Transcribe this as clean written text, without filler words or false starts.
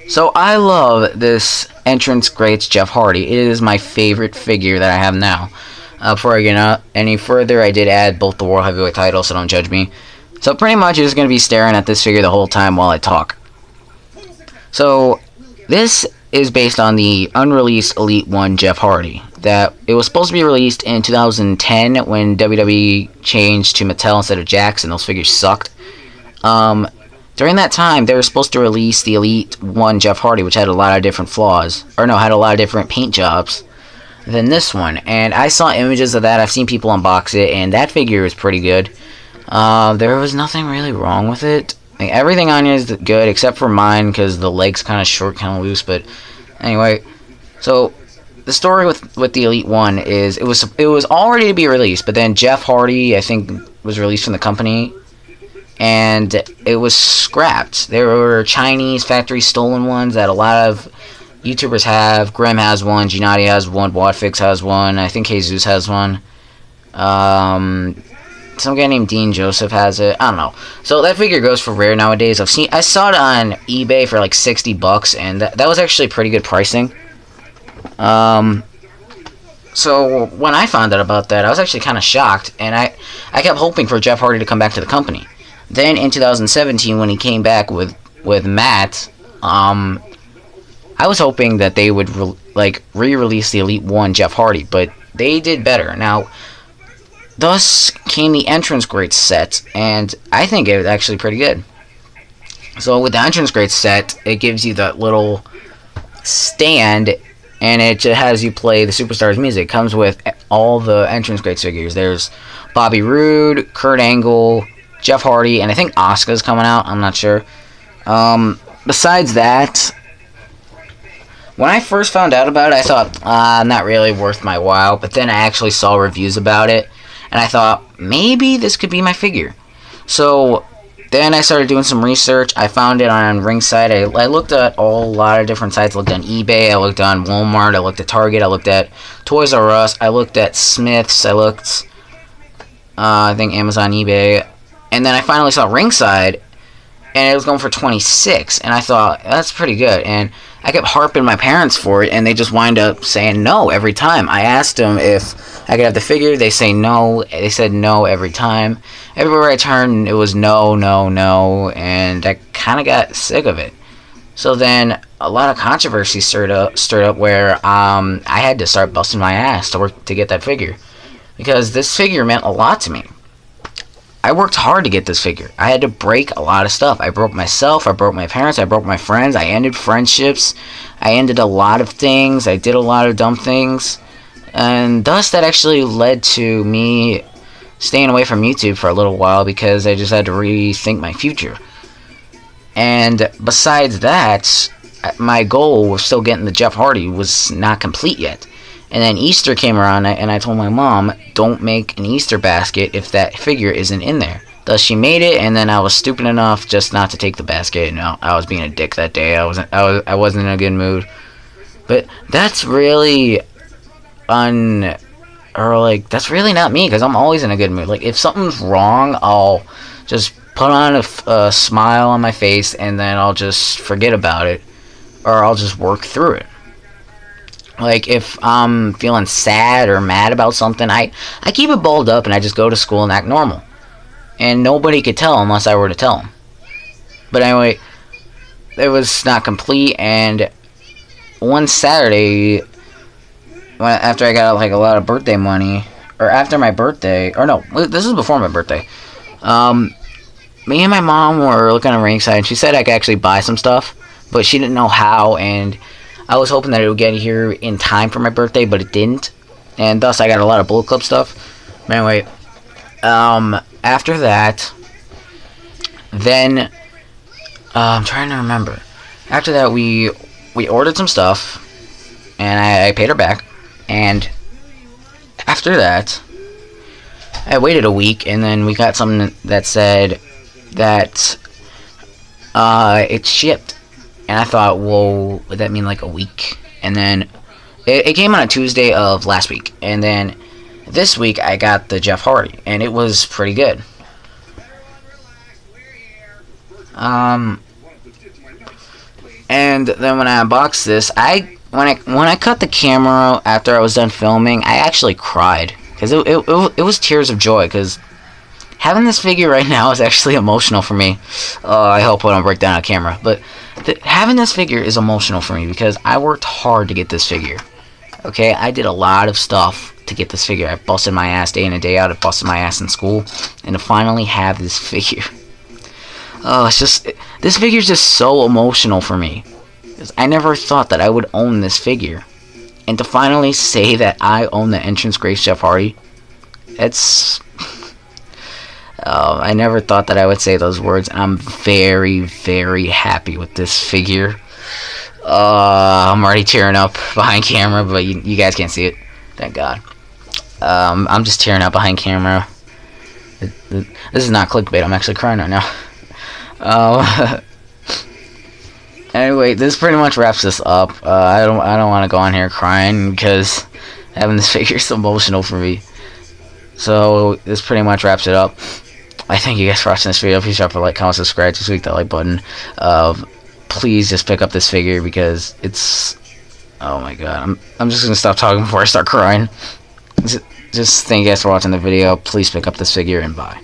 So I love this entrance greats Jeff Hardy. It is my favorite figure that I have now. Before I get any further, I did add both the World Heavyweight titles, so don't judge me. So pretty much you're just going to be staring at this figure the whole time while I talk. So this is based on the unreleased Elite 1 Jeff Hardy. That it was supposed to be released in 2010 when WWE changed to Mattel instead of Jakks, and those figures sucked. During that time, they were supposed to release the Elite 1 Jeff Hardy, which had a lot of different flaws. Or no, had a lot of different paint jobs than this one. And I saw images of that. I've seen people unbox it, and that figure is pretty good. There was nothing really wrong with it. Like, everything on here is good, except for mine, because the leg's kind of short, kind of loose. But anyway, so the story with the Elite 1 is it was all ready to be released, but then Jeff Hardy, I think, was released from the company, and it was scrapped. There were Chinese factory stolen ones that a lot of YouTubers have. Grim has one, Gennady has one, Wadfix has one, I think Jesus has one. Some guy named Dean Joseph has it. I don't know. So that figure goes for rare nowadays. I saw it on eBay for like $60, and that was actually pretty good pricing. So when I found out about that, I was actually kind of shocked, and I kept hoping for Jeff Hardy to come back to the company. Then in 2017, when he came back with Matt, I was hoping that they would re-release the Elite 1 Jeff Hardy, but they did better. Now, thus came the Entrance Greats set, and I think it was actually pretty good. So with the Entrance Greats set, it gives you that little stand, and it just has you play the Superstars music. It comes with all the Entrance Greats figures. There's Bobby Roode, Kurt Angle, Jeff Hardy, and I think Asuka's coming out. I'm not sure. Besides that, when I first found out about it, I thought, not really worth my while. But then I actually saw reviews about it, and I thought, maybe this could be my figure. So then I started doing some research. I found it on Ringside. I looked at a lot of different sites. I looked on eBay. I looked on Walmart. I looked at Target. I looked at Toys R Us. I looked at Smith's. I looked, I think, Amazon, eBay. And then I finally saw Ringside, and it was going for $26. And I thought, that's pretty good. And I kept harping my parents for it, and they just wind up saying no every time. I asked them if I could have the figure. They say no. They said no every time. Everywhere I turned, it was no, no, no, and I kind of got sick of it. So then a lot of controversy stirred up where I had to start busting my ass to get that figure, because this figure meant a lot to me. I worked hard to get this figure. I had to break a lot of stuff. I broke myself, I broke my parents, I broke my friends, I ended friendships, I ended a lot of things, I did a lot of dumb things, and thus that actually led to me staying away from YouTube for a little while, because I just had to rethink my future. And besides that, my goal of still getting the Jeff Hardy was not complete yet. And then Easter came around, and I told my mom, don't make an Easter basket if that figure isn't in there. Thus, she made it, and then I was stupid enough just not to take the basket. No, I was being a dick that day. I wasn't in a good mood. But that's really that's really not me, because I'm always in a good mood. Like, if something's wrong, I'll just put on a smile on my face, and then I'll just forget about it, or I'll just work through it. Like, if I'm feeling sad or mad about something, I keep it balled up, and I just go to school and act normal. And nobody could tell unless I were to tell them. But anyway, it was not complete, and one Saturday, after I got like a lot of birthday money, or after my birthday, or no, this is before my birthday, me and my mom were looking on Ringside, and she said I could actually buy some stuff, but she didn't know how, and I was hoping that it would get here in time for my birthday, but it didn't, and thus I got a lot of Bullet Club stuff. But anyway, after that, then, I'm trying to remember. After that, we ordered some stuff, and I paid her back, and after that, I waited a week, and then we got something that said that it shipped. And I thought, well, would that mean like a week? And then it came on a Tuesday of last week. And then this week I got the Jeff Hardy, and it was pretty good. And then when I unboxed this, when I cut the camera after I was done filming, I actually cried because it was tears of joy, because having this figure right now is actually emotional for me. I hope I don't break down on camera, but having this figure is emotional for me because I worked hard to get this figure. Okay, I did a lot of stuff to get this figure. I busted my ass day in and day out. I busted my ass in school, and to finally have this figure. Oh, it's just, this figure is just so emotional for me. I never thought that I would own this figure, and to finally say that I own the entrance Grace Jeff Hardy, it's. I never thought that I would say those words, and I'm very, very happy with this figure. I'm already tearing up behind camera, but you guys can't see it. Thank God. I'm just tearing up behind camera. This is not clickbait. I'm actually crying right now. Anyway, this pretty much wraps this up. I don't want to go on here crying because having this figure is emotional for me. So this pretty much wraps it up. I thank you guys for watching this video. Please drop a like, comment, subscribe, just click that like button. Please just pick up this figure because it's, oh my god, I'm just gonna stop talking before I start crying. Just thank you guys for watching the video. Please pick up this figure and bye.